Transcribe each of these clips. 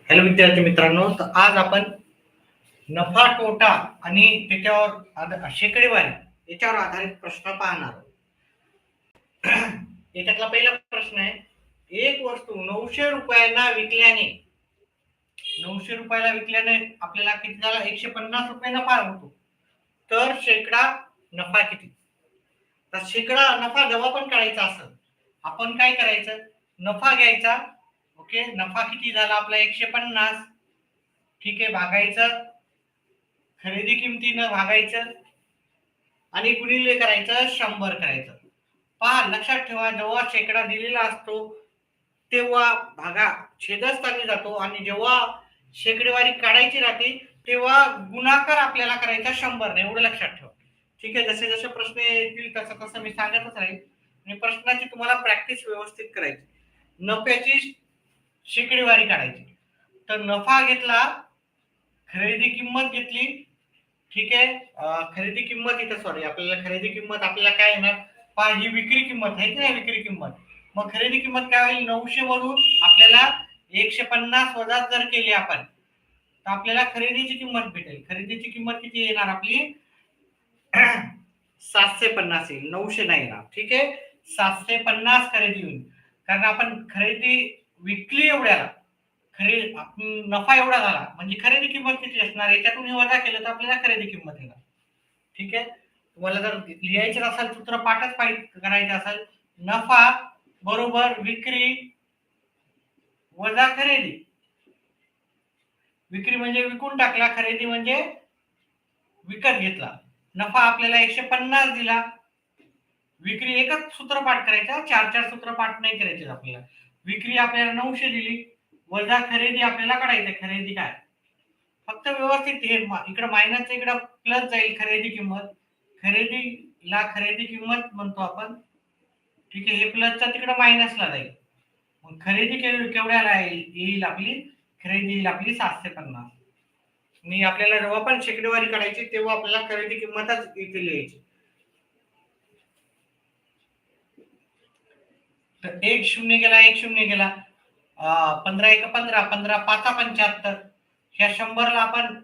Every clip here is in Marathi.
हॅलो विद्यार्थी मित्रांनो, तर आज आपण नफा तोटा आणि त्याच्यावर शेकडेवारी याच्यावर आधारित प्रश्न पाहणार आहोत. याच्यातला पहिला प्रश्न आहे, एक वस्तू 900 रुपयाला विकल्याने आपल्याला किती झाला? 150 रुपये नफा होतो. तर शेकडा नफा किती? तर शेकडा नफा जेव्हा पण काढायचा असेल, आपण काय करायचं? नफा घ्यायचा. ओके, नफा किती झाला आपला? 150. ठीक आहे, भागायचं खरेदी किमतीनं भागायचं आणि गुणिले करायचं 100 करायचं. पहा, लक्षात ठेवा, जेव्हा शेकडा दिलेला असतो तेव्हा भागा छेदस्थानी जातो आणि जेव्हा शेकडेवारी काढायची राहते तेव्हा गुणाकार आपल्याला करायचा 100 ने. एवढं लक्षात ठेवा. ठीक आहे, जसे जसे प्रश्न येतील तसं तसं मी सांगतच राहील आणि प्रश्नाची तुम्हाला प्रॅक्टिस व्यवस्थित करायची. नफ्याची शेकडेवारी काढायची. तर नफा घेतला, खरेदी किंमत घेतली. ठीक आहे, खरेदी किंमत इथं सॉरी आपल्याला खरेदी किंमत आपल्याला काय येणार? पहा, ही विक्री किंमत आहे की नाही? विक्री किंमत. मग खरेदी किंमत काय होईल? 900 मधून आपल्याला 150 वजा जर केली आपण तर आपल्याला खरेदीची किंमत भेटेल. खरेदीची किंमत किती येणार आपली? 750 येईल, 900 नाही येणार. ठीक आहे, 750 खरेदी होईल. कारण आपण खरेदी विकली एवढ्याला, नफा एवढा झाला म्हणजे खरेदी किंमत किती असणार? याच्यातून वजा केलं तर आपल्याला खरेदी किंमत येणार. ठीक आहे, तुम्हाला जर लिहायचं असेल, सूत्र पाठच करायचं असेल, नफा बरोबर विक्री वजा खरेदी. विक्री म्हणजे विकून टाकला, खरेदी म्हणजे विकत घेतला. नफा आपल्याला 150 दिला. विक्री एकच सूत्र पाठ करायचा, 4 सूत्र पाठ नाही करायचे आपल्याला. विक्री आपल्याला 900 दिली, वजा खरेदी आपल्याला काढायचं. खरेदी काय? फक्त व्यवस्थित हे इकडे मायनस इकडे प्लस जाईल. खरेदी किंमत, खरेदीला खरेदी किंमत म्हणतो आपण. ठीक आहे, हे प्लसचा तिकडे मायनसला जाईल. मग खरेदी केवढ्याला येईल आपली? खरेदी येईल आपली 750. आणि आपल्याला जेव्हा पण शेकडेवारी काढायची तेव्हा आपल्याला खरेदी किंमतच इथे लिहायची. तर 1 0 गेला, 1 0 गेला, 15 1 15, 15 5 75. ह्या 100 ला आपण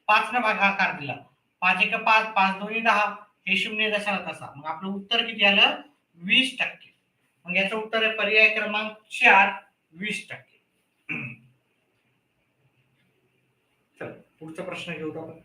5 न भागाकार दिला. 5 1 5, 5 2 10. हे 0 जसाला तसा. मग आपलं उत्तर किती आलं? 20%. मग याचं उत्तर आहे पर्याय क्रमांक 4, 20%. चल, पुढचा प्रश्न घेऊ आपण.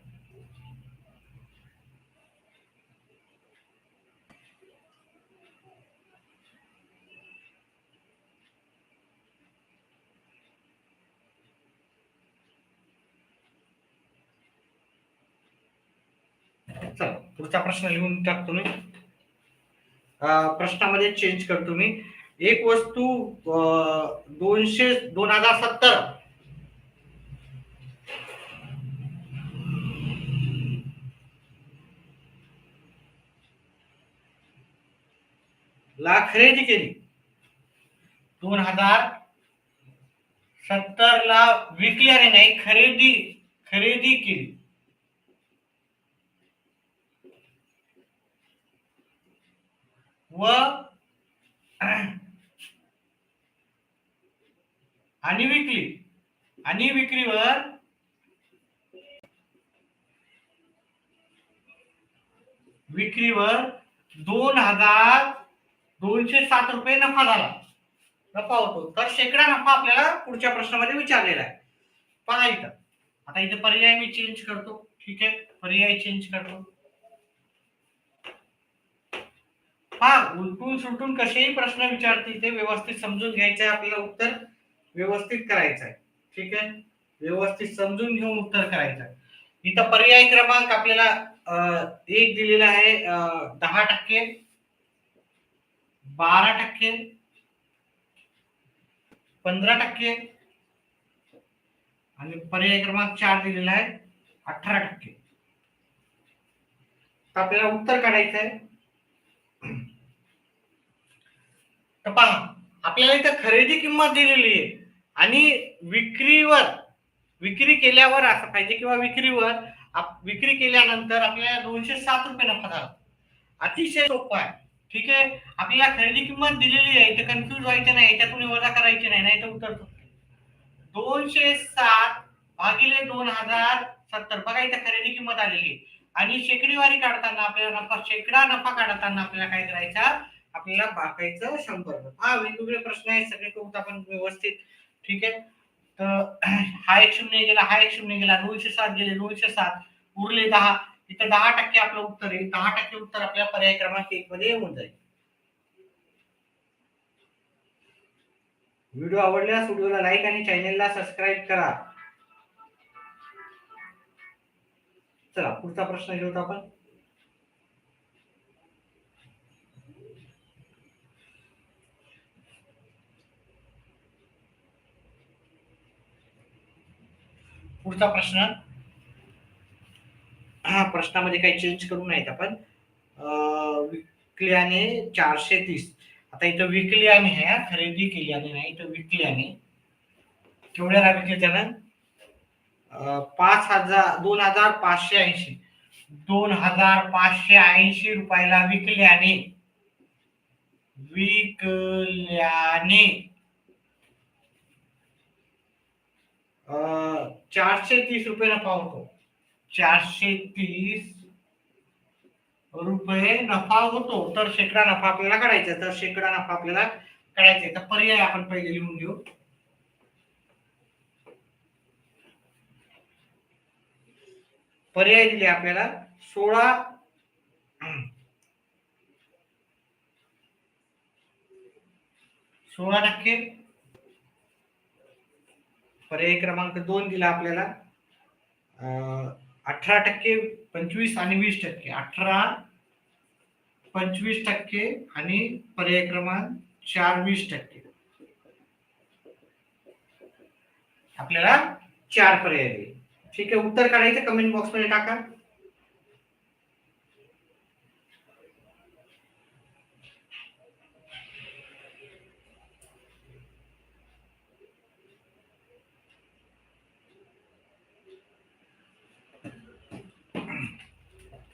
चला, पुढचा प्रश्न लिहून टाकतो मी. प्रश्नामध्ये चेंज करतो मी. एक वस्तू 2070 ला खरेदी केली, 2070 ला विकल्याने नाही, खरेदी केली. व आणि विक्रीवर 2207 रुपये नफा झाला. नफा होतो. तर शेकडा नफा आपल्याला पुढच्या प्रश्नामध्ये विचारलेला आहे. पहा इथं, आता इथे पर्याय मी चेंज करतो. ठीक आहे, पर्याय चेंज करतो. हा, उलटून सुलटून कसेही प्रश्न विचारतील ते व्यवस्थित समजून घ्यायचं आहे. आपल्याला उत्तर व्यवस्थित करायचं आहे. ठीक आहे, व्यवस्थित समजून घेऊन उत्तर करायचं आहे. इथं पर्याय क्रमांक आपल्याला एक दिलेला आहे, 10%, 12%, 15% आणि पर्याय क्रमांक 4 दिलेला आहे 18%. तर आपल्याला उत्तर काढायचं आहे. तर पहा, आपल्याला इथं खरेदी किंमत दिलेली आहे आणि विक्री केल्यावर असं पाहिजे, किंवा विक्री केल्यानंतर आपल्याला 207 रुपये नफा झाला. अतिशय सोपं आहे. ठीक आहे. आपल्याला खरेदी किंमत दिलेली आहे, तर कन्फ्यूज व्हायचं नाही, याच्यातून वजा करायची नाही, नाही तर उत्तर चुकते. 207 भागिले 2070 बघा इथे खरेदी किंमत आलेली आहे. आणि शेकडीवारी काढताना आपल्याला नफा, शेकडा नफा काढताना आपल्याला काय करायचा, आपल्याला बाकायचं 100. हा वेगवेगळे प्रश्न आहेत, सगळे करू आपण व्यवस्थित. ठीक आहे. तर हा एक शून्य गेला, हा एक शून्य गेला, 207 गेले, 207 उरले 10. इथं 10% आपलं उत्तर आहे. 10% उत्तर आपल्या पर्याय क्रमांक 1 मध्ये येऊन जाईल. व्हिडिओ आवडल्यास व्हिडिओला लाईक आणि चॅनेलला सबस्क्राईब करा. चला पुढचा प्रश्न घेऊत आपण. पुढचा प्रश्न, हा प्रश्नामध्ये काही चेंज करू नयेत आपण. विकल्याने 430. आता इथं विकल्याने आहे, खरेदी केल्याने नाही, इथं विकल्याने. केवढ्याला विकले त्यानं? 2580 2580 रुपयाला विकल्याने, विकल्याने 430 रुपये नफा होतो. 430 रुपये नफा होतो. तर शेकडा नफा आपल्याला काढायचा, तर शेकडा नफा आपल्याला काढायचा. तर पर्याय आपण पहिले लिहून घेऊ. पर्याय दिले आपल्याला 16%. पर्याय क्रमांक 2 दिला आपल्याला 18%, 25 आणि 20%. 18, 25% आणि पर्याय क्रमांक 4 20%. आपल्याला 4 पर्याय दिले. ठीक आहे. उत्तर काढायचं कमेंट बॉक्स मध्ये टाका.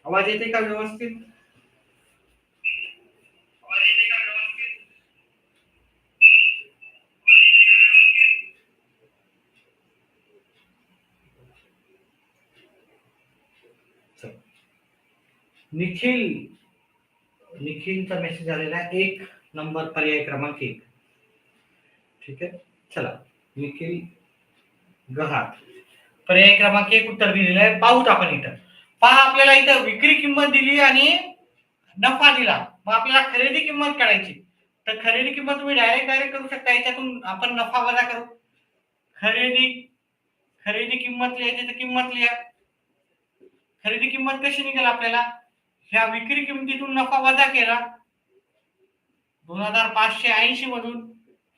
आवाज येते का व्यवस्थित? निखिलचा मेसेज आलेला आहे. 1 नंबर पर्याय क्रमांक 1. ठीक आहे. चला निखिल गहात पर्याय क्रमांक 1 उत्तर दिलेलं आहे. पाहूत आपण इथं. पहा आपल्याला इथं विक्री किंमत दिली आणि नफा दिला. मग आपल्याला खरेदी किंमत काढायची. तर खरेदी किंमत तुम्ही डायरेक्ट करू शकता. याच्यातून आपण नफा वजा करू. खरेदी किंमत लिहायची तर किंमत लिहा. खरेदी किंमत कशी निघेल आपल्याला? ह्या विक्री किंमतीतून नफा वजा केला, 2580 मधून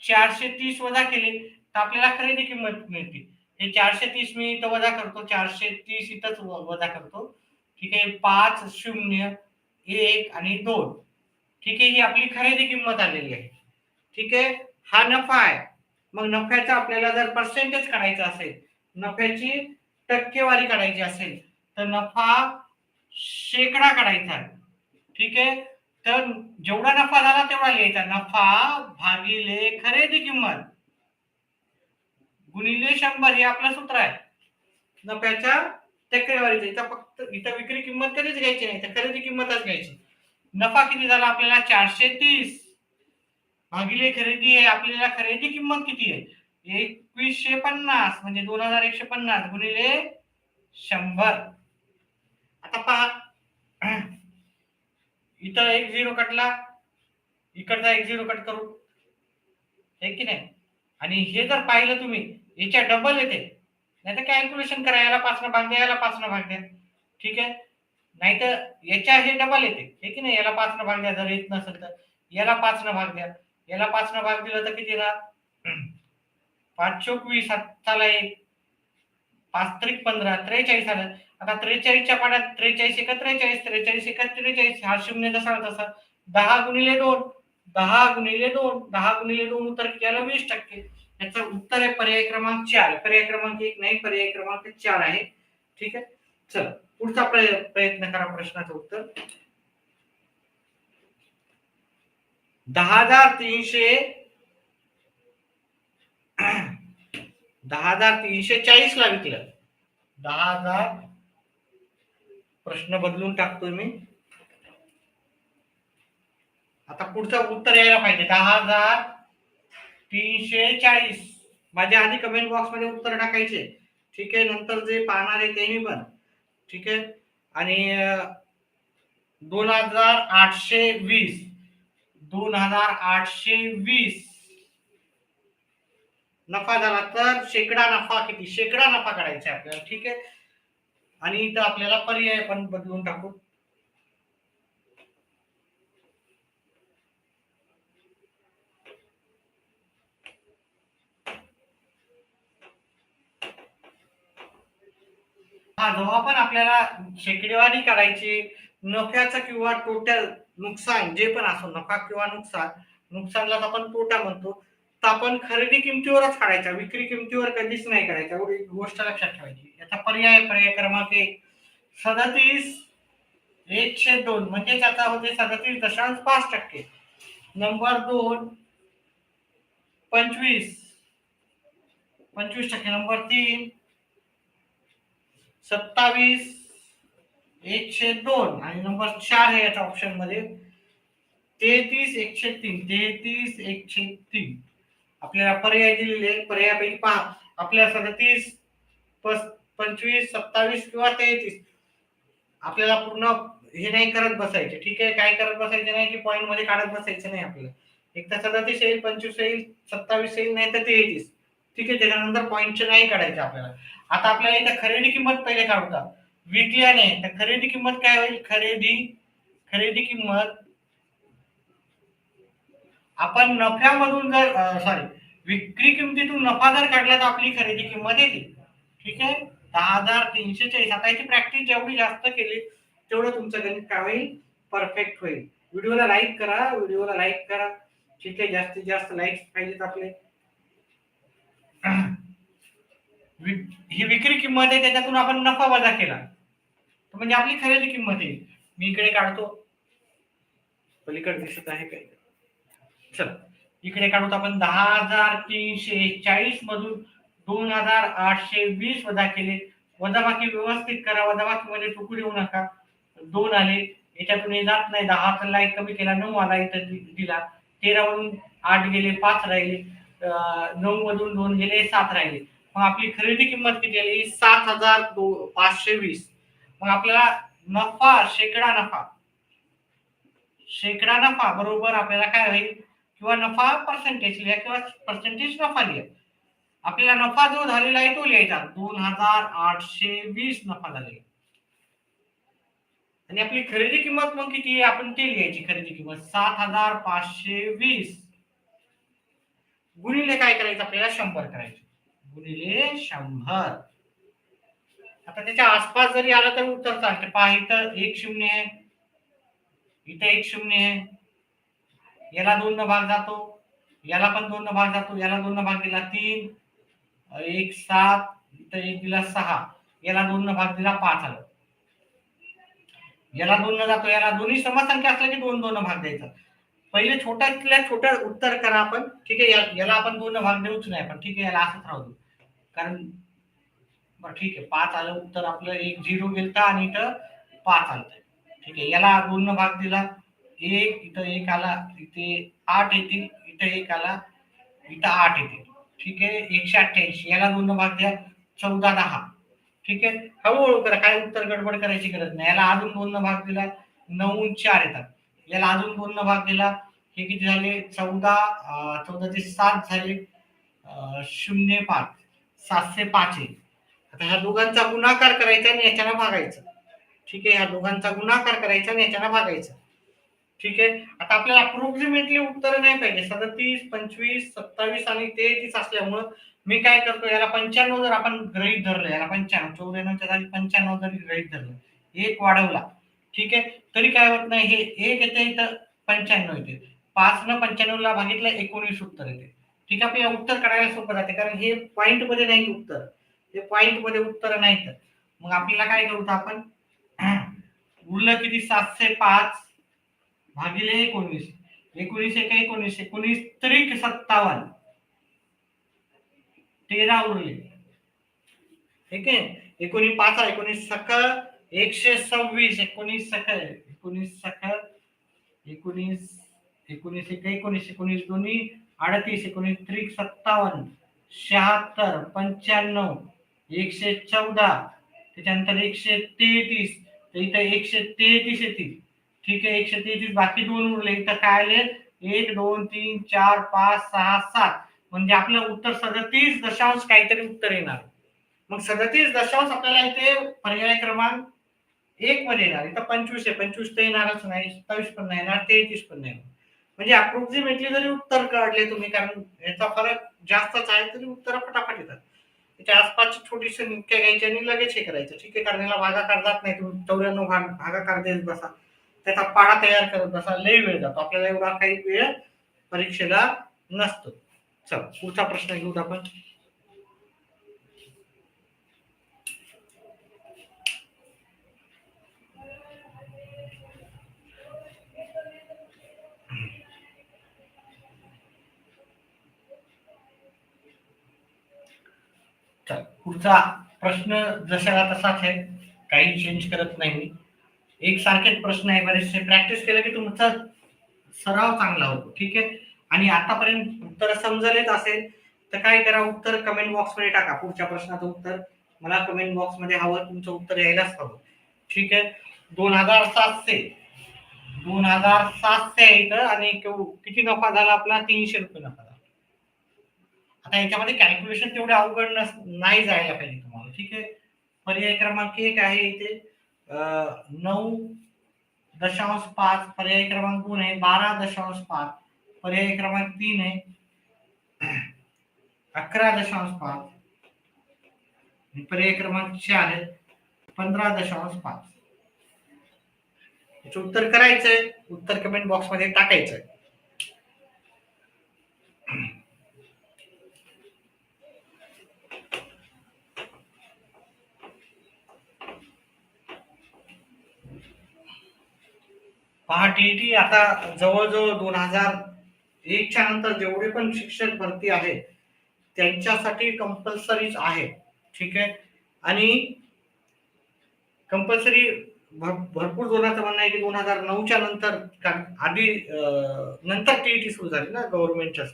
430 वजा केले, तर आपल्याला खरेदी किंमत मिळते. हे 430 मी इथं वजा करतो, 430 इथंच वजा करतो. ठीक आहे. 5 0 1 आणि 2. ठीक आहे. ही आपली खरेदी किंमत आलेली आहे. ठीक आहे. हा नफा आहे. मग नफ्याचा आपल्याला जर पर्सेंटेज काढायचा असेल, नफ्याची टक्केवारी काढायची असेल, तर नफा शेकडा काढायचा. ठीक आहे. तर जेवढा नफा झाला तेवढा लिहायचा. नफा भागिले खरेदी किंमत गुणिले 100 हे आपलं सूत्र आहे नफ्याच्या टक्केवारीचं. इथं फक्त इथं विक्री किंमत कधीच घ्यायची नाही, तर खरेदी किंमतच घ्यायची. नफा किती झाला आपल्याला? 430 भागिले खरेदी आहे. आपल्याला खरेदी किंमत किती आहे? 2150 म्हणजे 2150 गुणिले 100. आता पहा इथं 1 0 कटला, इकडचा 1 0 कट करू, हे की नाही. आणि हे जर पाहिलं तुम्ही, याच्या डबल येते, नाही तर कॅल्क्युलेशन करा. याला 5 भाग द्या, याला 5 भाग द्या. ठीक आहे. नाही तर याच्या हे डबल येते, हे की नाही. याला 5 भाग द्या जर येत नसेल तर, याला 5 भाग द्या. याला 5 भाग दिला तर किती येणार? 5 चोक 20, चला 1 5 त्रिक 15, 43 आलं. आता 43च्या पाड्यात 43 एका 43, 43 एका 43, हा शून्य जसा तसा. 10 गुणिले 2, 10 गुणिले 2, 10 गुणिले 2 उत्तर किती आलं? 20%. याचं उत्तर आहे पर्याय क्रमांक 4. पर्याय क्रमांक 1 नाही, पर्याय क्रमांक 4 आहे. ठीक आहे. चला पुढचा प्रयत्न करा प्रश्नाचं उत्तर. 10,300 10,340 ला विकलं. 10,000 प्रश्न बदलून टाकतोय मी. आता पुढचं उत्तर यायला पाहिजे 10,340. माझ्या आधी कमेंट बॉक्स मध्ये उत्तर टाकायचे. ठीक आहे, नंतर जे पाहणार आहे त्यांनी पण. ठीक आहे, आणि 2,820 2,820 नफा झाला. तर शेकडा नफा किती? शेकडा नफा काढायचा आहे आपल्याला. ठीक आहे, आणि इथं आपल्याला पर्याय पण बदलून टाकू. हा, जेव्हा पण आपल्याला शेकडेवारी काढायची, नफ्याचं किंवा टोटल नुकसान जे पण असो, नफा किंवा नुकसान, नुकसानला आपण तोटा म्हणतो, तर आपण खरेदी किमतीवरच काढायचा, विक्री किमतीवर कधीच नाही करायचा. एवढी गोष्ट लक्षात ठेवायची. याचा पर्याय क्रमांक 1 37,102 म्हणजे त्याचा होते 37.5%. नंबर 2 25%. नंबर 3 27,102 आणि नंबर 4 आहे याच्या ऑप्शन मध्ये 33,103. आपल्याला पर्याय दिलेले, पर्यायापैकी पहा. आपल्या 37, 25, 27 किंवा 33 आपल्याला पूर्ण हे नाही करत बसायचे. ठीक आहे, काय करत बसायचे नाही की पॉईंट मध्ये काढत बसायचं नाही आपल्याला. एक तर 37 येईल, 25 येईल, 27 येईल, नाही तर 33. ठीक आहे, त्याच्यानंतर पॉईंटचे नाही काढायचे आपल्याला. आता आपल्याला इथं खरेदी किंमत पहिले काढूया. विकल्याने तर खरेदी किंमत काय होईल? खरेदी किंमत आपण नफ्यामधून जर सॉरी विक्री किमतीतून नफा जर काढला तर आपली खरेदी किंमत येते. ठीक आहे, 10,340. आता याची प्रॅक्टिस जेवढी जास्त केली तेवढं तुमचं गणित काय होईल? परफेक्ट होईल. व्हिडिओला लाईक करा. ठीक आहे, जास्तीत जास्त लाईक्स पाहिजेत आपले. ही विक्री किंमत आहे, त्याच्यातून आपण नफा वजा केला तर म्हणजे आपली खरेदी किंमत येईल. मी इकडे काढतो, पलीकडे दिसत आहे काय? चल इकडे काढूत आपण. 10,340 मधून 2,820 वजा केले. वजाबाकी व्यवस्थित करा, वजाबाकी मध्ये चुकू देऊ नका. 2 आले, याच्यातून जात नाही. 10 ला 1 कमी केला, 9 आला, इथं दिला. 13 मधून 8 गेले, 5 राहिले. 9 मधून 2 गेले, 7 राहिले. मग आपली खरेदी किंमत किती आली? 7,520. मग आपल्याला नफा, शेकडा नफा बरोबर आपल्याला काय होईल? किंवा नफा पर्सेंटेज लिहा किंवा पर्सेंटेज नफा लिहा. आपल्याला नफा जो झालेला आहे तो लिहायचा. 2,820 नफा झालेला. आणि आपली खरेदी किंमत मग किती आहे आपण ते लिहायची. खरेदी किंमत 7,520 गुणिले काय करायचं आपल्याला? 100 करायचं. गुणिले 100. आता त्याच्या आसपास जरी आला तर उत्तर चालते. पहा, इथं 1 0 आहे, इथं 1 0 आहे. याला 2 न भाग जातो, याला पण 2 न भाग जातो, याला 2 न भाग दिला 3, 1 7, इथं 1 दिला 6, याला 2 न भाग दिला 5 आलं. याला 2 न जातो, याला दोन्ही समसंख्या असल्या की 2 2 भाग द्यायचा. पहिले छोट्यातल्या छोट्या उत्तर करा आपण. ठीक आहे, याला आपण 2 न भाग देऊच नाही आपण. ठीक आहे, याला असंच राहू दे, कारण बरं ठीक आहे. 5 आलं उत्तर आपलं. 1 0 गेलता आणि इथं 5 आलं. ठीक आहे, याला 2 न भाग दिला 1, इथं 1 आला, इथे 8 येतील, इथं 1 आला, इथं 8 येतील. ठीक आहे, 188. याला 2 न भाग द्या 14 10. ठीक आहे, हळूहळू करा, काय उत्तर गडबड करायची गरज नाही. याला अजून 2 न भाग दिला 9 4 येतात. याला अजून 2 न भाग दिला, हे किती झाले? 14 14 ते 7 झाले, 0 5, 705 येईल. आता ह्या दोघांचा गुणाकार करायचा आणि याच्यानं भागायचं. ठीक आहे, ह्या दोघांचा गुणाकार करायचा आणि याच्यानं भागायचं. ठीक आहे, आता आपल्याला अप्रोक्सिमेटली उत्तर नाही पाहिजे. 37, 25, 27 आणि 33 असल्यामुळं मी काय करतो, याला 95 जर आपण गृहीत धरलं, याला 95, 94च्या जागी 95 जरी गृहीत धरलं, एक वाढवला, ठीक आहे, तरी काय होत नाही. हे एक येते, इथं 95 येते. 5 न 95 ला भागितलं 19 उत्तर येते. ठीक आहे, आपल्याला उत्तर काढायला सोपं जाते, कारण हे पॉइंट मध्ये नाही उत्तर, हे पॉइंट मध्ये उत्तर नाही. तर मग आपल्याला काय करू आपण? उरलं किती? 705 भागिले 19. 19 एका 19, 19 त्रिक 57, 13 उरले. ठीक आहे. 19 5, 19 सख 126, 19 सख 19 सख 19, 19 एक 19, 19 दोन्ही 38, 19 त्रिक 57, 76, 95, 114, त्याच्यानंतर 133, तर इथं 133 येतील. ठीक आहे. 133 बाकी दोन उरले. इथं काय आले? 1 2 3 4 5 6 7, म्हणजे आपलं उत्तर 37 दशांश काहीतरी उत्तर येणार. मग 37 दशांश आपल्याला इथे पर्याय क्रमांक 1 मध्ये येणार. इथं 25 आहे, 25 तर येणारच नाही, 27 पण नाही येणार, 33 पण नाही. म्हणजे अप्रोक्सिमेटली जरी उत्तर काढले तुम्ही, कारण याचा फरक जास्तच आहे, तरी उत्तर फटाफट येतात. त्याच्या आसपासची छोटीशी नित्य घ्यायची आणि लगेच हे करायचं. ठीक आहे. कारण याला भागाकार जात नाही, तुम्ही 94 भागाकार देत बसा, त्याचा पाढा तयार करत बसा, लई वेळ जातो. आपल्याला एवढा काही वेळ परीक्षेला नसतो. चल पुढचा प्रश्न घेऊ आपण. पुढचा प्रश्न जशाला तसाच आहे, काही चेंज करत नाही मी. एक सारखेच प्रश्न आहे, बरेचसे प्रॅक्टिस केलं की तुमचा सराव चांगला होतो. ठीक आहे. आणि आतापर्यंत उत्तर समजलेच असेल तर काय करा, उत्तर कमेंट बॉक्स मध्ये टाका. पुढच्या प्रश्नाचं उत्तर मला कमेंट बॉक्स मध्ये हवं, तुमचं उत्तर यायलाच हवं. ठीक आहे. 2700, 2700 इथं, आणि किती नफा झाला आपला? 300 रुपये नफा झाला. आता याच्यामध्ये कॅल्क्युलेशन तेवढे अवघड नाही जायला पाहिजे तुम्हाला. ठीक आहे. पर्याय क्रमांक 1 आहे इथे 9.5, पर्याय क्रमांक 2 आहे 12.5, पर्याय क्रमांक 3 आहे 11.5, पर्याय क्रमांक 4 आहे 15.5. याचं उत्तर करायचंय, उत्तर कमेंट बॉक्स मध्ये टाकायचंय. पहा, टीईटी आता जवळजवळ 2001च्या नंतर जेवढे पण शिक्षक भरती आहे त्यांच्यासाठी कंपल्सरीच आहे. ठीक आहे. आणि कंपल्सरी भरपूर जणांचं म्हणणं आहे की 2009च्या नंतर, आधी नंतर टीईटी सुरू झाली ना गव्हर्नमेंटच्या,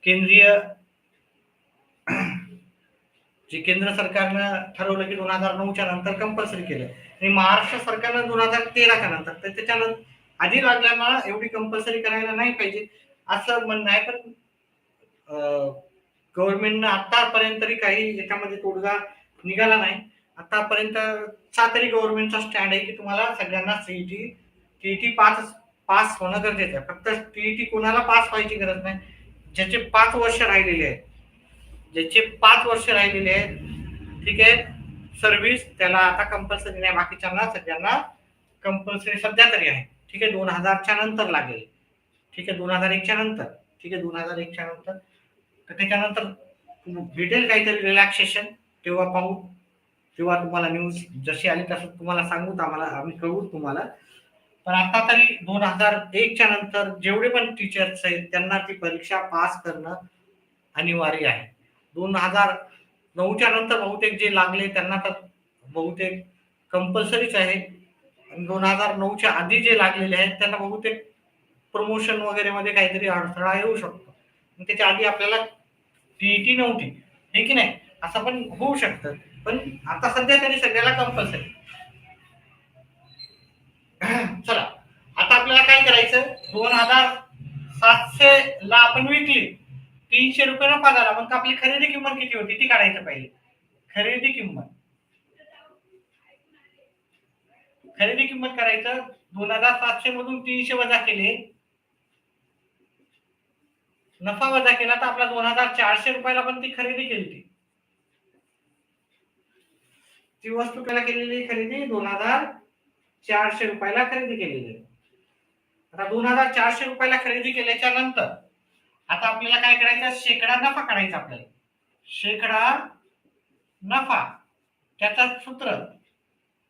केंद्रीय जे केंद्र सरकारनं ठरवलं की 2009च्या नंतर कंपल्सरी केलं, आणि महाराष्ट्र सरकारनं 2013च्या नंतर. तर त्याच्यानंतर आधी लागल्यामुळे एवढी कंपल्सरी करायला नाही पाहिजे असं म्हणणं आहे. पण गव्हर्नमेंटनं आतापर्यंत तरी काही याच्यामध्ये तोडगा निघाला नाही. आतापर्यंत तरी गव्हर्नमेंटचा स्टँड आहे की तुम्हाला सगळ्यांना टीईटी पास होणं गरजेचं आहे. फक्त टीईटी कोणाला पास व्हायची गरज नाही, ज्याचे 5 वर्ष राहिलेले आहेत, ज्याचे 5 वर्ष राहिलेले आहेत. ठीक आहे. सर्व्हिस, त्याला आता कंपल्सरी नाही, बाकीच्यांना सगळ्यांना कंपल्सरी सध्या तरी आहे. ठीक आहे. 2000च्या नंतर लागेल. ठीक आहे. 2001च्या नंतर. ठीक आहे. 2001च्या नंतर. तर त्याच्यानंतर भेटेल काहीतरी रिलॅक्सेशन, तेव्हा पाहू. तेव्हा तुम्हाला न्यूज जशी आली तसं तुम्हाला सांगू, आम्ही कळवू तुम्हाला. पण आता तरी 2001च्या नंतर जेवढे पण टीचर्स आहेत त्यांना ती परीक्षा पास करणं अनिवार्य आहे. 2009च्या नंतर बहुतेक जे लागले त्यांना तर बहुतेक कंपल्सरीच आहे. 2009च्या आधी जे लागलेले आहेत त्यांना बहुतेक प्रमोशन वगैरे मध्ये काहीतरी अडथळा येऊ शकतो. त्याच्या आधी आपल्याला टीईटी नव्हती, हे की नाही, असं पण होऊ शकतं. पण आता सध्या तरी सगळ्याला कंपल्सरी. चला, आता आपल्याला काय करायचं, 2700 ला आपण विकली, 300 रुपये नफा झाला. मग आपली खरेदी किंमत किती होती ती काढायचं पाहिजे. खरेदी किंमत करायचं. 2700 मधून 300 वजा केले, नफा वजा केला, तर आपला 2400 रुपयाला पण ती खरेदी केली. ती वस्तू केला केलेली खरेदी 2400 रुपयाला खरेदी केलेली. आता 2400 रुपयाला खरेदी केल्याच्या नंतर आता आपल्याला काय करायचं, शेकडा नफा काढायचा आपल्याला. शेकडा नफा, त्याचा सूत्र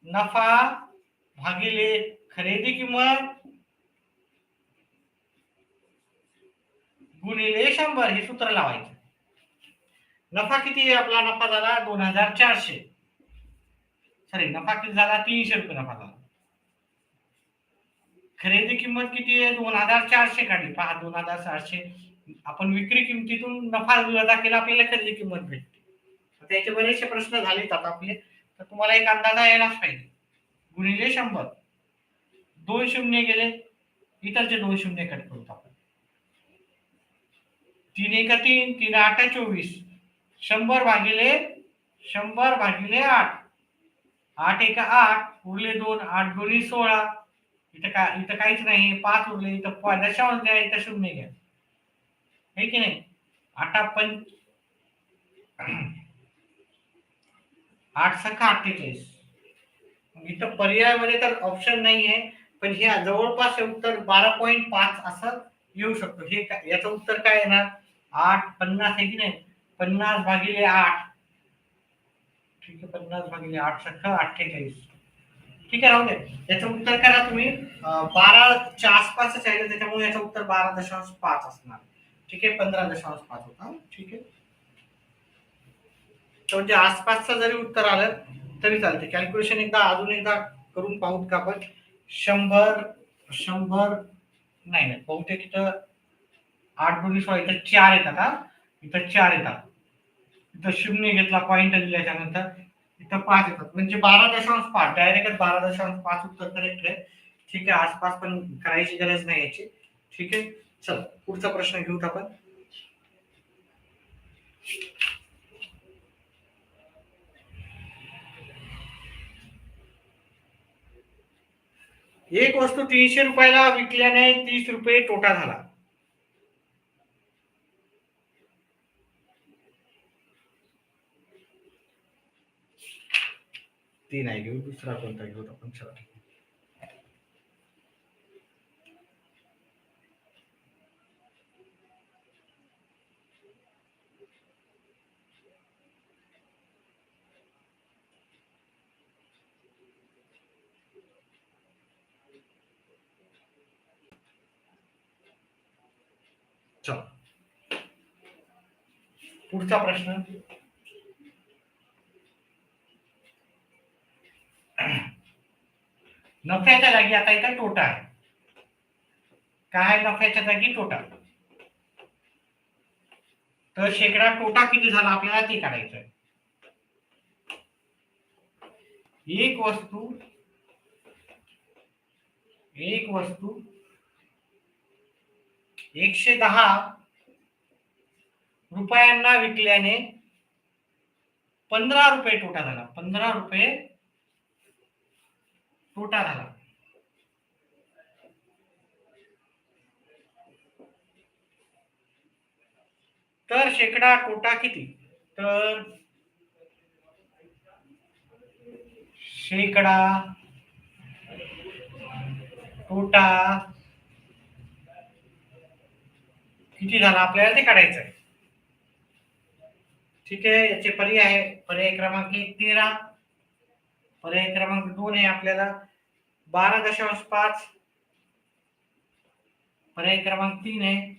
नफा भागिले खरेदी किंमत गुणिले 100 हे सूत्र लावायचं. नफा किती आहे आपला? नफा झाला 2400. सॉरी, नफा किती झाला? 300 रुपये नफा झाला. खरेदी किंमत किती आहे? 2400 काढली. पहा 2400 आपण विक्री किमतीतून नफा वजा केला, आपल्याला खरेदी किंमत भेटते. त्याचे बरेचसे प्रश्न झालेत आता आपले, तर तुम्हाला एक अंदाजा यायलाच पाहिजे. गुणिले 100, 2 शून्य गेले, इतरचे 2 शून्य कट करू आपण. 3 एक 3, 3 8 24, 100 भागिले 8, 8 एक 8, उरले 2, 8 2 16. इथं काहीच नाही, 5 उरले. इथं दशांश द्या, इथं शून्य घ्या, हे की नाही. 8 सखा 48. इथं पर्यायामध्ये तर ऑप्शन नाही आहे, पण हे जवळपास उत्तर 12.5 असं येऊ शकतो. हे याचं उत्तर काय येणार? 8 50 आहे की नाही, 50 भागिले 8. ठीक आहे, 50 भागिले 8 सखा 48. ठीक आहे, राहू दे. याचं उत्तर करा तुम्ही. 12च्या आसपासच आहे, त्याच्यामुळे याचं उत्तर 12.5 असणार. ठीक आहे, 15.5 होता. ठीक आहे, म्हणजे आसपासचं जरी उत्तर आलं तरी चालते. कॅल्क्युलेशन अजून एकदा करून पाहूत का आपण? 100 नाही, बहुतेक इथं 8 2 16, इथं 4 येतात. इथं 4 येतात. इथं शून्य घेतला पॉईंट दिल्याच्या नंतर, इथं 5 येतात, म्हणजे 12.5. डायरेक्ट 12.5 उत्तर करेक्ट आहे. ठीक आहे, आसपास पण करायची गरज नाही याची. ठीक आहे, चल पुढचा प्रश्न घेऊत आपण. एक वस्तू 300 रुपयाला विकल्याने 30 रुपये तोटा झाला. ती नाही घेऊ, दुसरा कोणता घेऊ आपण? चला, चल पुढचा प्रश्न. नफ्याच्या जागी आता इथं तोटा आहे. काय नफ्याच्या जागी तोटा? तर शेकडा तोटा किती झाला आपल्याला ते काढायचं आहे. एक वस्तू 110 रुपयांना विकल्याने 15 रुपये तोटा झाला. 15 रुपये तोटा झाला. तर शेकडा तोटा किती? तर शेकडा तोटा किती झाला आपल्याला ते काढायचं आहे. ठीक आहे, याचे पर्याय आहे. पर्याय क्रमांक 1 13, पर्याय क्रमांक 2 आहे आपल्याला 12.5, पर्याय क्रमांक 3 आहे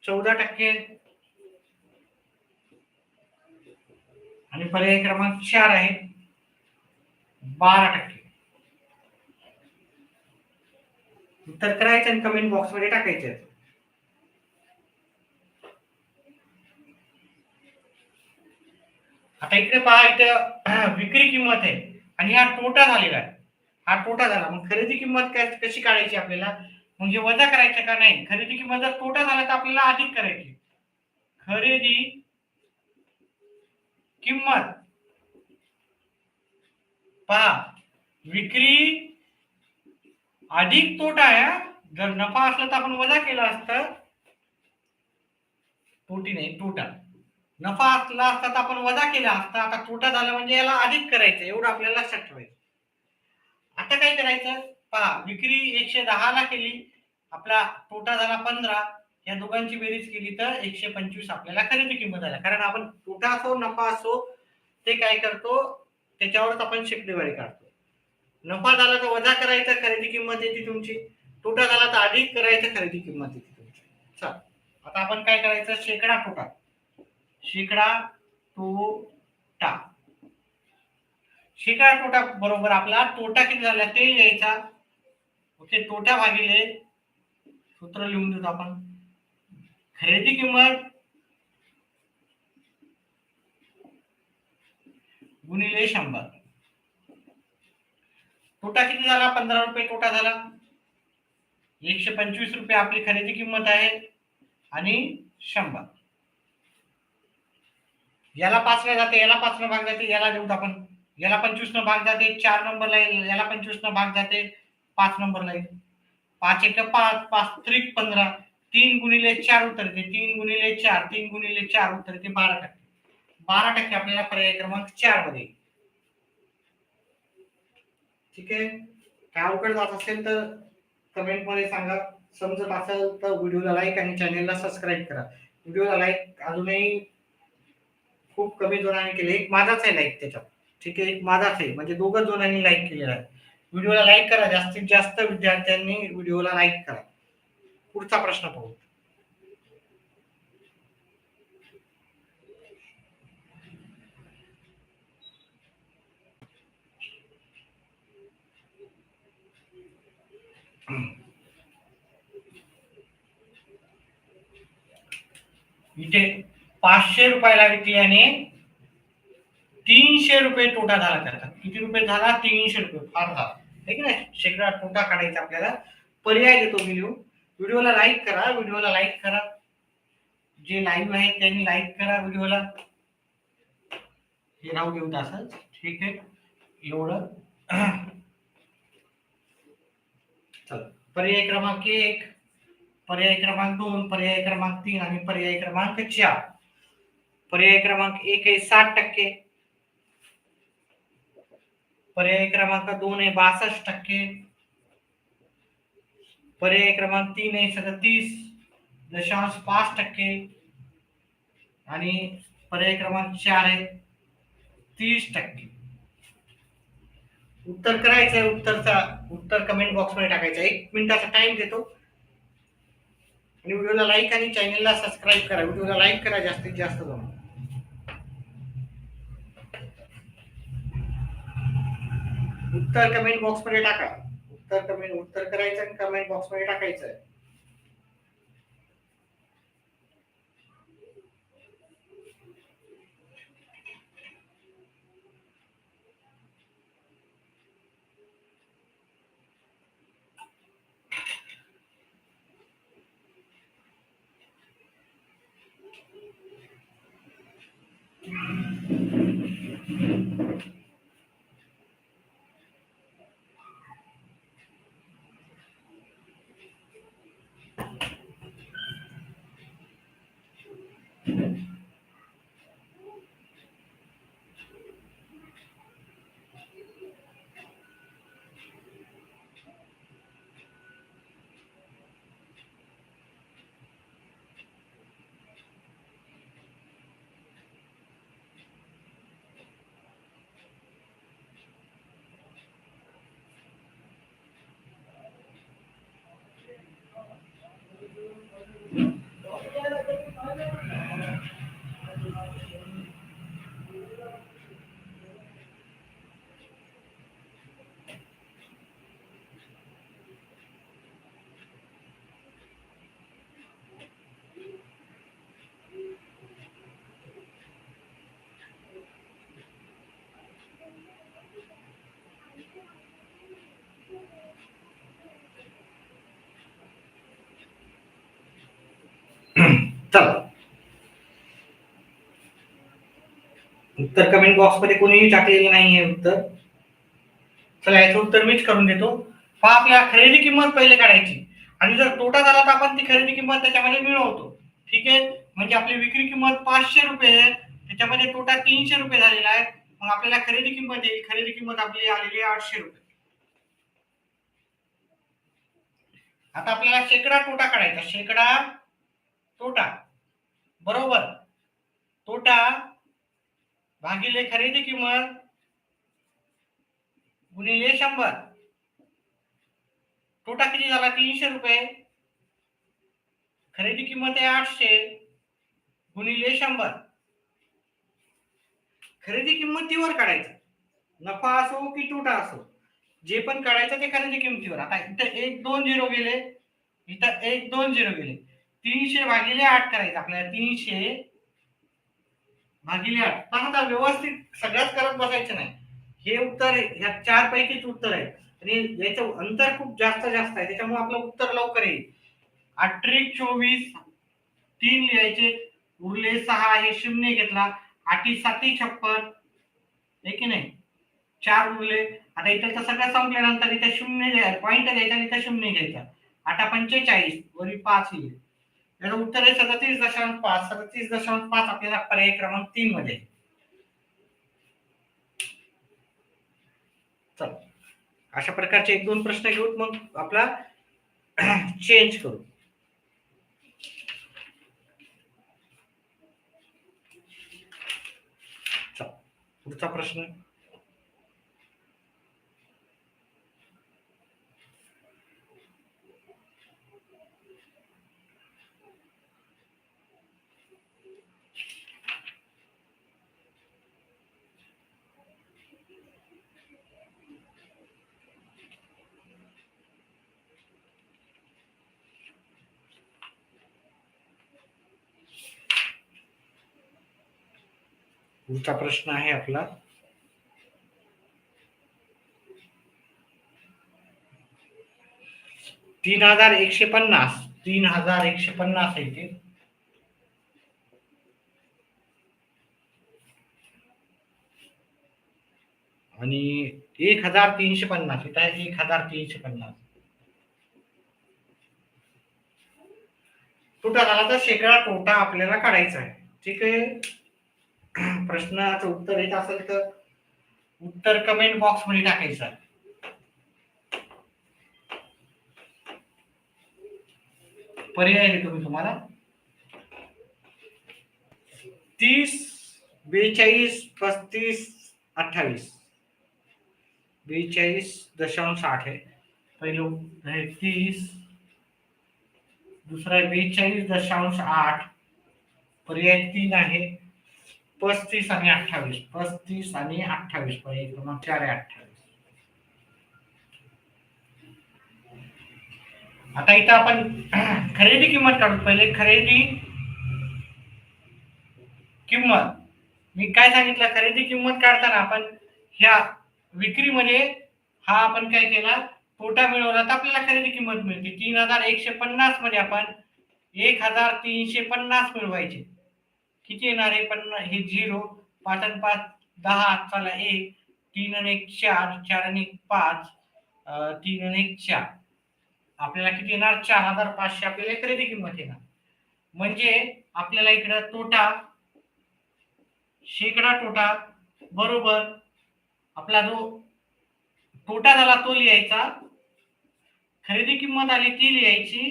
14%, आणि पर्याय क्रमांक 4 आहे 12%. उत्तर करायचं आणि कमेंट बॉक्स मध्ये टाकायचं. आता इकडे पहा, इथं विक्री किंमत आहे आणि हा तोटा झालेला आहे. हा तोटा झाला, मग खरेदी किंमत कशी काढायची आपल्याला? म्हणजे वजा करायचं का नाही? खरेदी किंमत जर तोटा झाला तर आपल्याला अधिक करायची. खरेदी किंमत पहा, विक्री अधिक तोटा आहे. जर नफा असला तर आपण वजा केला असतं. तोटी नाही, तोटा. नफा असला असता तर आपण वजा केला असता. आता तोटा झाला म्हणजे याला अधिक करायचं, एवढं आपल्याला लक्षात ठेवायचं. आता काय करायचं? पहा, विक्री 110 ला केली, आपला तोटा झाला 15. या दोघांची बेरीज केली तर 125 आपल्याला खरेदी किंमत झाला. कारण आपण तोटा असो नफा असो ते काय करतो, त्याच्यावरच आपण शेकडेवारी काढतो. नफा झाला तर वजा करायचा, खरेदी किंमत येते तुमची. तोटा झाला तर अधिक करायचं, खरेदी किंमत येते तुमची. चला आता आपण काय करायचं, शेकडा तोटा, शेकडा तोटा, शेकडा तोटा बरोबर आपला तोटा किती झाला ते लिहायचा. ओके, तोटा भागिले, सूत्र लिहून देतो आपण, खरेदी किंमत गुणिले 100. तोटा किती झाला, 15 रुपये तोटा झाला. 125 रुपये आपली खरेदी किंमत आहे आणि 100. याला 5 ने जाते, याला 5 ने भाग जाते, याला देऊ आपण, याला 25 ने भाग जाते, 4 नंबरला येईल, याला 25 ने भाग जाते, 5 नंबरला येईल. 5 एक 5, 5 त्रिक 15, 3 गुणिले 4 उत्तर येते, 3 गुणिले 4, 3 गुणिले 4 उत्तर येते 12%. 12% आपल्याला पर्याय क्रमांक 4 मध्ये. ठीक आहे, काय अवघड जात असेल तर कमेंट मध्ये सांगा, समजत असेल तर व्हिडिओला लाईक आणि चॅनलला सबस्क्राईब करा. व्हिडिओला लाईक अजूनही खूप कमी जणांनी केले, एक माझाच आहे लाईक त्याच्यात. ठीक आहे, एक माझाच आहे, म्हणजे दोघं जणांनी लाईक केलेला आहे. व्हिडिओला लाईक करा, जास्तीत जास्त विद्यार्थ्यांनी व्हिडिओला लाईक करा. पुढचा प्रश्न पाहू. इथे 500 रुपयाला विकल्याने 300 रुपये तोटा झाला त्याचा. किती रुपये झाला, 300 रुपये, फार झाला आहे की नाही. शेकडा तोटा काढायचा आपल्याला. पर्याय देतो मी लिहून. व्हिडिओला लाईक करा, व्हिडिओला लाईक करा, जे लाईव्ह आहे त्यांनी लाईक करा व्हिडिओला. हे राहू देऊ असंच. ठीक आहे, एवढं. चल, पर्याय क्रमांक 1, पर्याय क्रमांक 2, पर्याय क्रमांक 3 आणि पर्याय क्रमांक 4. पर्याय क्रमांक 1 आहे 60%, पर्याय क्रमांक 2 आहे 62%, पर्याय क्रमांक 3 आहे 37.5% आणि पर्याय क्रमांक 4 आहे 30%. उत्तर करायचंय, उत्तर कमेंट बॉक्स मध्ये टाकायचं. 1 मिनिटाचा टाइम देतो आणि व्हिडिओला लाईक आणि चॅनलला सबस्क्राईब करा. व्हिडिओला लाईक करा जास्तीत जास्त जण. उत्तर कमेंट बॉक्स मध्ये टाका. उत्तर करायचं आणि कमेंट बॉक्स मध्ये टाकायचं. चला, उत्तर कमेंट बॉक्स मध्ये कोणीही टाकलेलं नाहीये उत्तर. चला, याचं उत्तर मीच करून देतो. पहा, आपल्याला खरेदी किंमत पहिले काढायची आणि जर तोटा झाला तर आपण ती खरेदी किंमत त्याच्यामध्ये मिळवतो. ठीक आहे, म्हणजे आपली विक्री किंमत 500 रुपये आहे, त्याच्यामध्ये तोटा 300 रुपये झालेला आहे. मग आपल्याला खरेदी किंमत येईल, खरेदी किंमत आपली आलेली आहे 800 रुपये. आता आपल्याला शेकडा तोटा काढायचा. शेकडा तोटा बरोबर तोटा भागिले खरेदी किंमत गुणिले 100. तोटा किती झाला, 300 रुपये. खरेदी किंमत आहे 800 गुणिले 100. खरेदी किंमतीवर काढायचं, नफा असो की तोटा असो, जे पण काढायचं ते खरेदी किंमतीवर. आता इथं 1 2 0 गेले, इथं 1 2 0 गेले. 300 भागिले 8 करायचं आपल्याला. 300 भागिले 8. पहा व्यवस्थित सगळ्याच करत बसायचं नाही. हे उत्तर ह्या 4 पैकीच उत्तर आहे आणि याचं अंतर खूप जास्त जास्त आहे, त्याच्यामुळे आपलं उत्तर लवकर येईल. 8 24, 3 लिहायचे, उरले 6, हे 0 घेतला. 8 7 56, आहे की नाही. 4 उरले. आता इथं तर सगळं संपल्यानंतर इथे 0 पॉईंट द्यायचा आणि इथं 0 घ्यायचा. 8 45 वरी 5 येईल. याचं उत्तर आहे 37.5. 37.5 आपल्याला पर्याय क्रमांक 3 मध्ये. चल, अशा प्रकारचे 1 2 प्रश्न घेऊन मग आपला चेंज करू. चल, पुढचा प्रश्न. पुढचा प्रश्न आहे आपला 3150. 3150 आहे ते. आणि 1350 इथं आहे. 1350 तोटा झाला तर शेकडा तोटा आपल्याला काढायचा आहे. ठीक आहे. प्रश्नाचं उत्तर येत असेल तर उत्तर कमेंट बॉक्स मध्ये टाकायचं. पर्याय देतो मी तुम्हाला. 30 42 35 28. 42.8 आहे पहिलं आहे. 30, दुसरा आहे 42.8. पर्याय 3 आहे 35 आणि 28. 35 आणि 28 पर्याय क्रमांक 4 आहे 28. आता इथं आपण खरेदी किंमत काढू. पहिले खरेदी किंमत. मी काय सांगितलं, खरेदी किंमत काढताना आपण ह्या विक्रीमध्ये हा आपण काय केला, तोटा मिळवला तर आपल्याला खरेदी किंमत मिळते. 3150 मध्ये आपण 1350 मिळवायचे. किती येणार आहे? हे 0, 5 आणि 5 10, चला 1, 3 आणि 1 4, 4 आणि 1 5, 3 आणि 1 4. आपल्याला किती येणार? 4500 आपल्याला खरेदी किंमत येणार. म्हणजे आपल्याला इकडं तोटा, शेकडा तोटा बरोबर आपला जो तोटा झाला तो लिहायचा, खरेदी किंमत आली ती लिहायची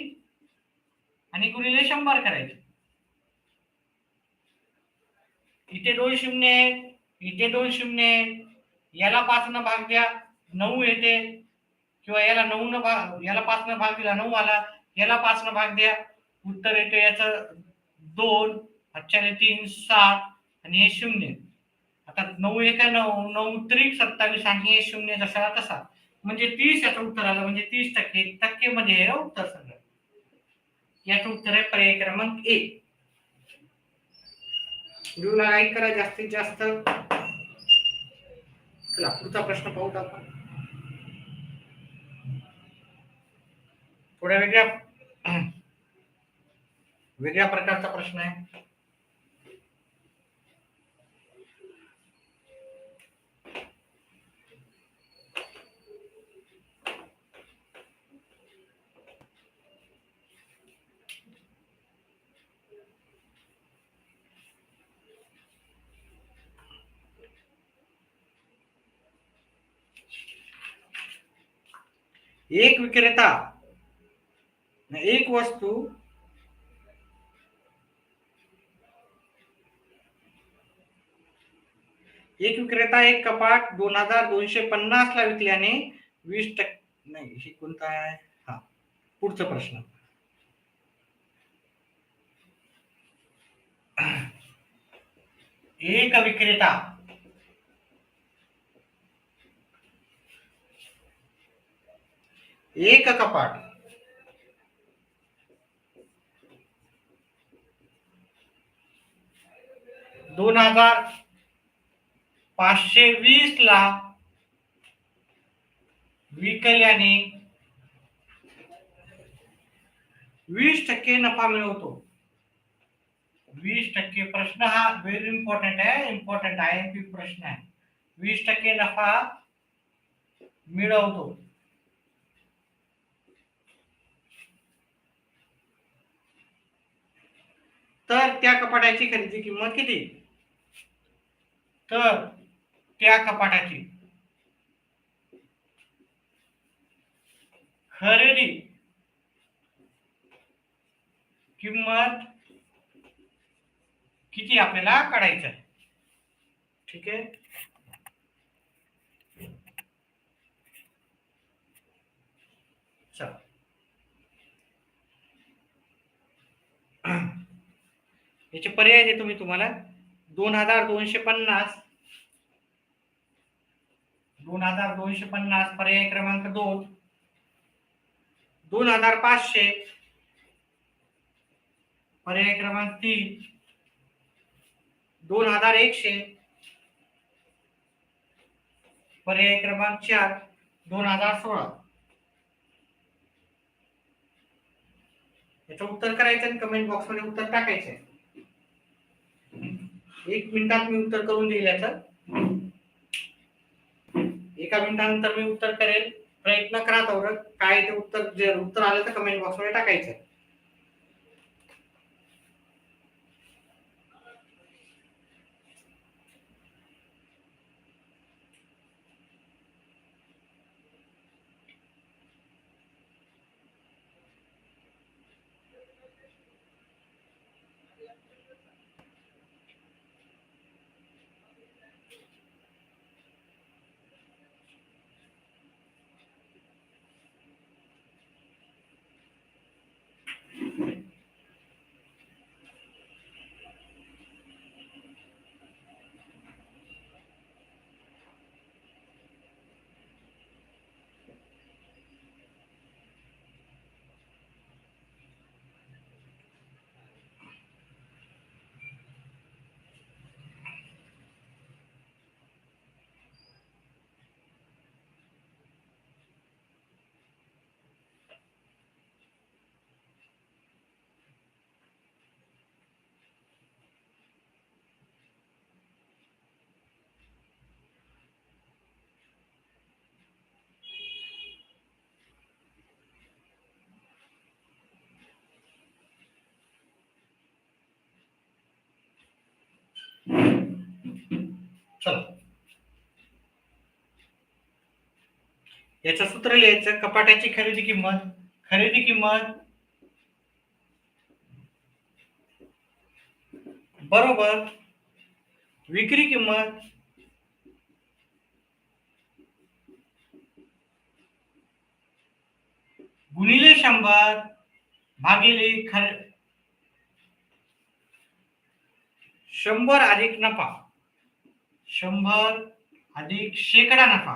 आणि गुणिले 100 करायचे. इथे 2 शून्य आहेत, इथे 2 शून्य आहेत. याला 5 न भाग द्या 9 येते, किंवा याला 9 न भाग, याला 5 न भाग दिला 9 आला, याला 5 न भाग द्या, उत्तर येते याचं 2, 3 7 आणि हे 0. आता 9 1 9, 9 त्रिक 27 आणि हे 0 जसा तसा, म्हणजे 30 याचं उत्तर आलं. म्हणजे 30% टक्केमध्ये हे उत्तर सगळं. याचं उत्तर आहे पर्याय क्रमांक 1. व्हिडिओला लाईक करा जास्तीत जास्त. चला पुढचा प्रश्न पाहूत आपण. थोड्या वेगळ्या प्रकारचा प्रश्न आहे. एक विक्रेता एक वस्तू एक कपाट 2250 ला विकल्याने 20% नाही. हे कोणता आहे? हा पुढचा प्रश्न. एक विक्रेता एक कपाट 2520 ला विकल्याने 20% नफा मिळवतो. 20% प्रश्न हा व्हेरी इम्पॉर्टंट आहे, इम्पॉर्टंट आहे प्रश्न आहे. 20% नफा मिळवतो. तर त्या कपाटाची खरेदी किंमत किती? तर त्या कपाटाची खरेदी किंमत किती आपल्याला काढायचं आहे. ठीक आहे. चला याचे पर्याय देतो मी तुम्हाला. 2250 पर्याय क्रमांक 2, 2500 पर्याय क्रमांक 3, 2100 पर्याय क्रमांक 4, 2016. याचं उत्तर करायचं आणि कमेंट बॉक्स मध्ये उत्तर टाकायचं. 1 मिनिटात मी उत्तर करून देईल याचं. 1 मिनिटानंतर मी उत्तर करेल. प्रयत्न करा तेवढं. काय ते उत्तर आलं तर कमेंट बॉक्स मध्ये टाकायचं. चला याचं सूत्र लिहायचं. कपाटाची खरेदी किंमत बरोबर विक्री किंमत गुणिले 100 भागिले 100 अधिक नफा, 100 अधिक शेकडा नफा.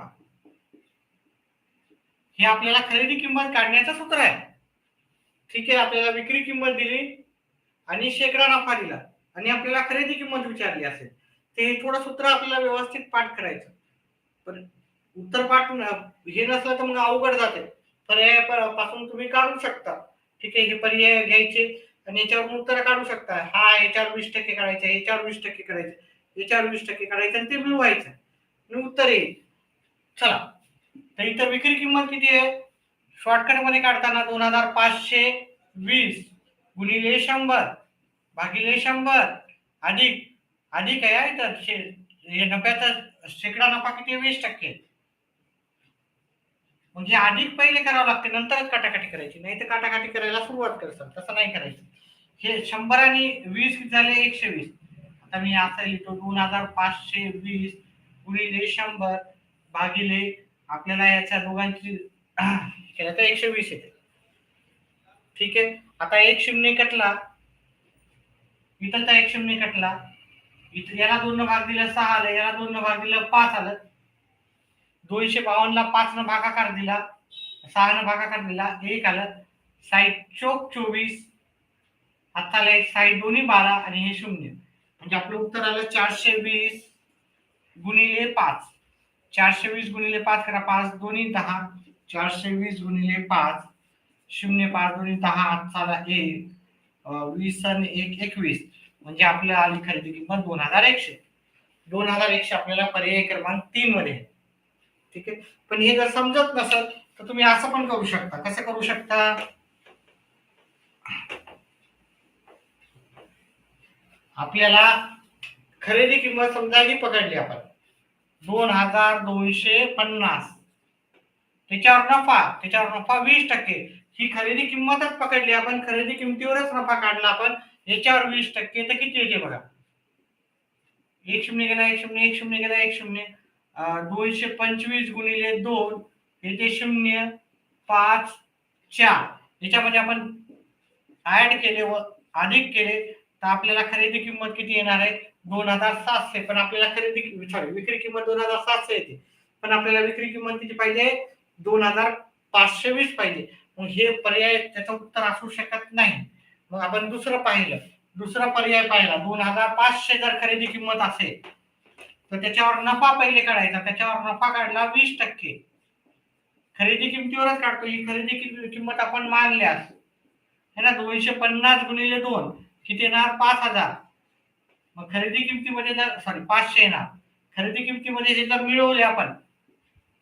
हे आपल्याला खरेदी किंमत काढण्याचं सूत्र आहे. ठीक आहे. आपल्याला विक्री किंमत दिली आणि शेकडा नफा दिला आणि आपल्याला खरेदी किंमत विचारली असेल ते थोडं सूत्र आपल्याला व्यवस्थित पाठ करायचं. पण उत्तर पाठ हे नसलं तर मग अवघड जाते. पर्याय पासून तुम्ही काढू शकता. ठीक आहे. हे पर्याय घ्यायचे आणि याच्यावर उत्तर काढू शकता. हा याच्यावर 20% काढायचं, याच्यावर 20% काढायचं, याच्यावर 20% काढायचं आणि ते मिळवायचं आणि उत्तर येईल. चला तर इथं विक्री किंमत किती आहे? शॉर्टकट मध्ये काढताना 2520 गुणिले 100 भागिले 100 अधिक आहे. तर हे नफ्याचा शेकडा नफा किती? 20%. म्हणजे अधिक पहिले करावं लागते, नंतरच काटाकाटी करायची. नाही तर काटाकाटी करायला सुरुवात करतात. तसं नाही करायचं. हे 100 आणि 20 झाले 120. आता मी असं लिहितो 2520 गुणिले 100 भागिले आपल्याला याच्या दोघांची केलं तर 120 येते. ठीक आहे. आता 1 शून्य कटला, इथं 1 शून्य कटला, इथे याला 2 न भाग दिला 6 आलं, याला 2 न भाग दिला 5 आलं. 252 ला 5 न भागाकार दिला, 6 न भागाकार दिला 1 आलं. साईड चोक 24, हाताला एक साईड दोन्ही 12 आणि हे 0. म्हणजे आपलं उत्तर आलं 420 गुणिले 5. 420 गुणिले 5 करा, 5 दोन्ही 10. 420 गुणिले 5, 0 5 दोन्ही 10, हाताला 1, 20 आणि 1 21. म्हणजे आपलं आली खरेदी किंमत 2100. 2100 आपल्याला पर्याय क्रमांक 3 मध्ये. ठीक आहे. पण हे जर समजत नसेल तर तुम्ही असं पण करू शकता. कसं करू शकता? आपल्याला खरेदी किंमत समजा ही पकडली आपण 2250, त्याच्यावर नफा 20%. ही खरेदी किंमतच पकडली आपण, खरेदी किमतीवरच नफा काढला आपण, याच्यावर 20% तर किती येते बघा. 1 गेला 1 गेला 1. 225 गुणिले 2 येते 0 5 4. याच्यामध्ये आपण ऍड केले व अधिक केले तर आपल्याला खरेदी किंमत किती येणार आहे? 2700. पण आपल्याला विक्री किंमत 2700 येते, पण आपल्याला विक्री किंमत किती पाहिजे? 2520 पाहिजे. मग हे पर्याय त्याचं उत्तर असू शकत नाही. मग आपण दुसरा पर्याय पाहिला. 2500 जर खरेदी किंमत असेल तर त्याच्यावर नफा पहिले काढायचा. त्याच्यावर नफा काढला 20%. खरेदी किमतीवरच काढतो. ही खरेदी किंमत आपण मानल्यास है ना, 250 गुणिले 2 किती येणार? 5000. मग खरेदी किमतीमध्ये जर 500 येणार. खरेदी किमतीमध्ये हे जर मिळवले आपण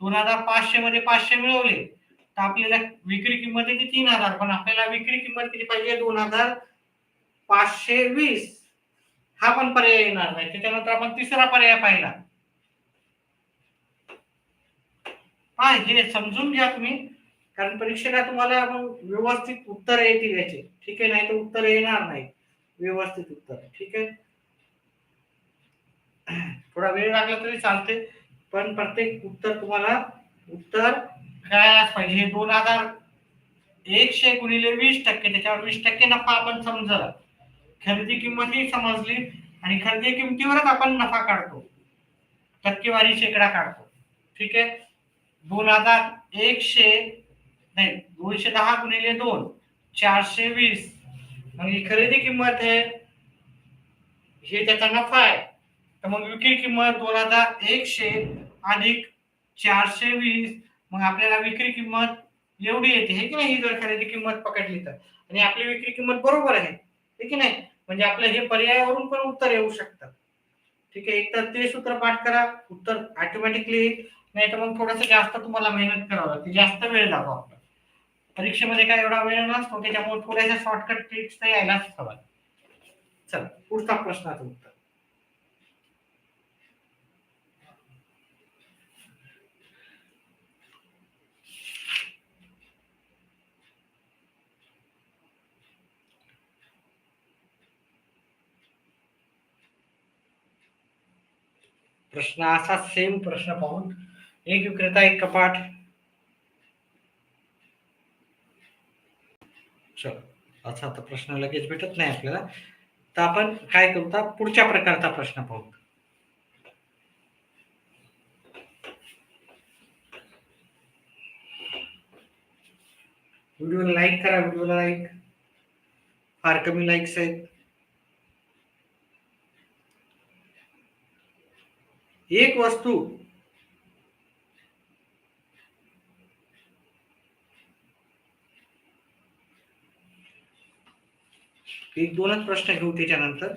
2500 मध्ये 500 मिळवले तर आपल्याला विक्री किंमत येते 3000. पण आपल्याला विक्री किंमत किती पाहिजे? 2520. हा पण पर्याय येणार नाही. त्याच्यानंतर आपण तिसरा पर्याय पाहिला. हे समजून घ्या तुम्ही, कारण परीक्षेला तुम्हाला मग व्यवस्थित उत्तर येतील याचे. ठीक आहे, नाही तर उत्तर येणार नाही व्यवस्थित उत्तर. ठीक आहे, थोडा वेळ लागला तरी चालते, पण प्रत्येक उत्तर तुम्हाला कळायलाच पाहिजे. हे 2100 गुणिले 20%, त्याच्यावर 20% नफा आपण समजला. खरेदी किंमत ही समजली आणि खरेदी किमतीवरच आपण नफा काढतो, टक्केवारी शेकडा काढतो. ठीक आहे. 210 गुणिले 2 420. मग ही खरेदी किंमत आहे, हे त्याचा नफा आहे. तर मग विक्री किंमत 2100 अधिक 420. मग आपल्याला विक्री किंमत एवढी येते, हे की नाही, जर खरेदी किंमत पकडली तर. आणि आपली विक्री किंमत बरोबर आहे, हे की नाही. म्हणजे आपलं हे पर्यायावरून पण उत्तर येऊ शकतं. ठीक आहे, एक तर ते सूत्र पाठ करा, उत्तर ऑटोमॅटिकली. नाही तर मग थोडंसं जास्त तुम्हाला मेहनत करावं लागते, जास्त वेळ जातो आपला. परीक्षेमध्ये काय एवढा वेळ नसतो, त्याच्यामुळे थोड्याशा शॉर्टकट ट्रिक्स तर यायलाच हवा. चला, पुढचा प्रश्नाचं उत्तर. प्रश्न असा सेम प्रश्न पाहून, एक विक्रेता एक कपाट. चलो, अच्छा, आता प्रश्न लगेच भेटत नाही आपल्याला, तर आपण काय करू, तर पुढच्या प्रकारचा प्रश्न पाहू. व्हिडिओला लाईक करा, व्हिडिओला लाईक. फार कमी लाईक्स आहेत. एक वस्तू एक दोनच प्रश्न घेऊ, त्याच्यानंतर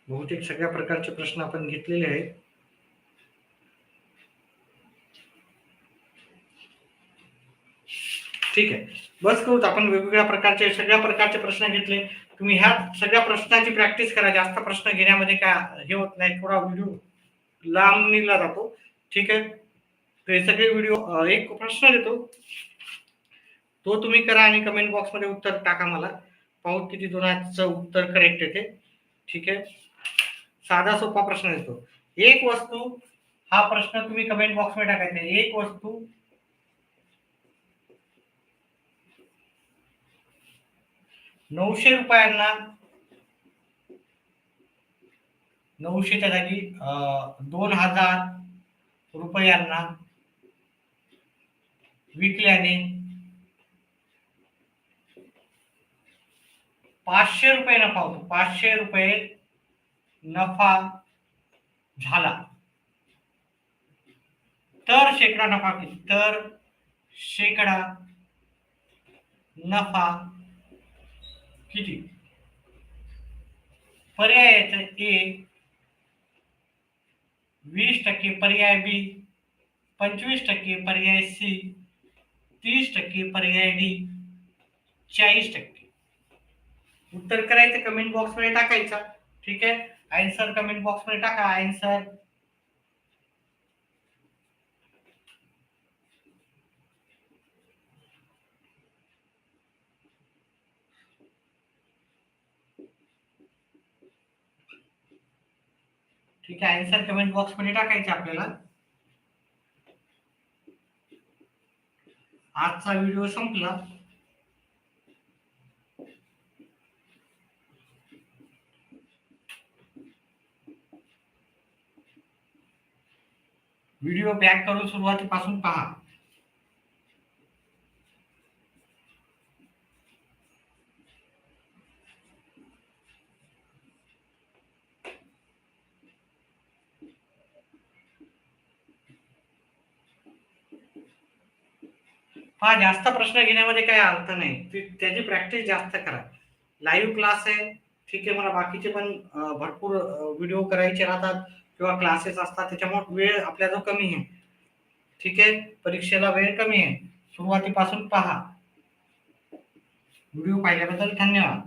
बहुतेक सगळ्या प्रकारचे प्रश्न आपण घेतलेले आहेत. ठीक आहे, बस करूत. आपण वेगवेगळ्या प्रकारचे सगळ्या प्रकारचे प्रश्न घेतले. तुम्ही ह्या सगळ्या प्रश्नांची प्रॅक्टिस करा. जास्त प्रश्न घेण्यामध्ये काय हे होत नाही, थोडा व्हिडिओ लांब निघला जातो. ठीक आहे, तर हे सगळे व्हिडिओ, एक प्रश्न देतो तो तुम्ही करा आणि कमेंट बॉक्स मध्ये उत्तर टाका. मला पाहू किती जणांचं उत्तर करेक्ट येते. ठीक आहे, साधा सोपा प्रश्न देतो. एक वस्तू, हा प्रश्न तुम्ही कमेंट बॉक्स मध्ये टाकायचा. एक वस्तू 900 रुपयांना 900च्या जागी 2000 रुपयांना विकल्याने 500 रुपये नफा होतो. 500 रुपये नफा झाला तर शेकडा नफा किती? तर शेकडा नफा किती? पर्याय ए 20%, पर्याय बी 25%, पर्याय सी 30%, पर्याय डी 40%. उत्तर करायचं कमेंट बॉक्स मध्ये टाकायचं. ठीक आहे, आन्सर कमेंट बॉक्स मध्ये टाका. आन्सर ठीक आहे, आन्सर कमेंट बॉक्स मध्ये टाकायचं आपल्याला. आजचा व्हिडिओ संपला. व्हिडिओ बॅक करून सुरुवातीपासून पहा. जास्त प्रश्न घेण्यामध्ये काही अर्थ नाही. त्याची प्रॅक्टिस जास्त करा. लाईव्ह क्लास आहे. ठीक आहे, मला बाकीचे पण भरपूर व्हिडिओ करायचे राहतात किंवा क्लासेस असतात, त्याच्यामुळे वेळ आपल्याजवळ कमी आहे. ठीक आहे, परीक्षेला वेळ कमी आहे. सुरुवातीपासून पहा. व्हिडिओ पाहिल्याबद्दल धन्यवाद.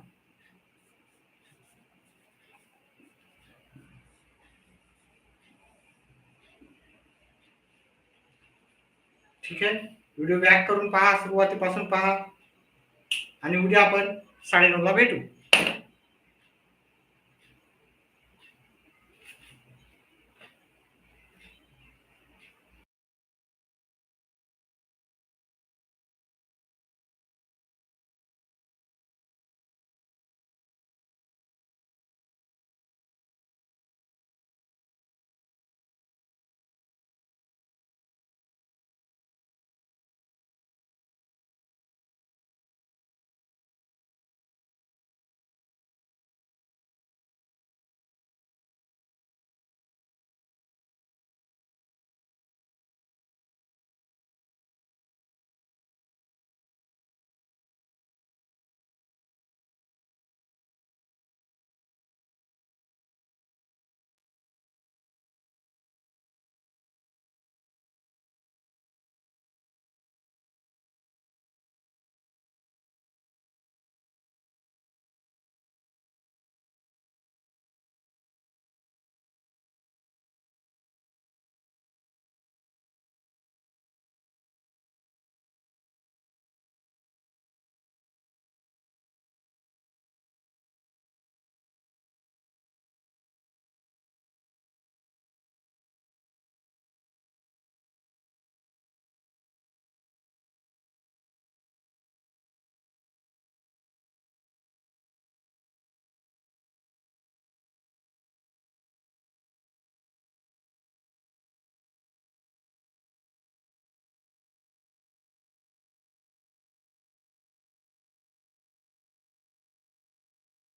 ठीक आहे, व्हिडिओ बॅक करून पहा, सुरुवातीपासून पहा आणि उद्या आपण 9:30ला भेटू.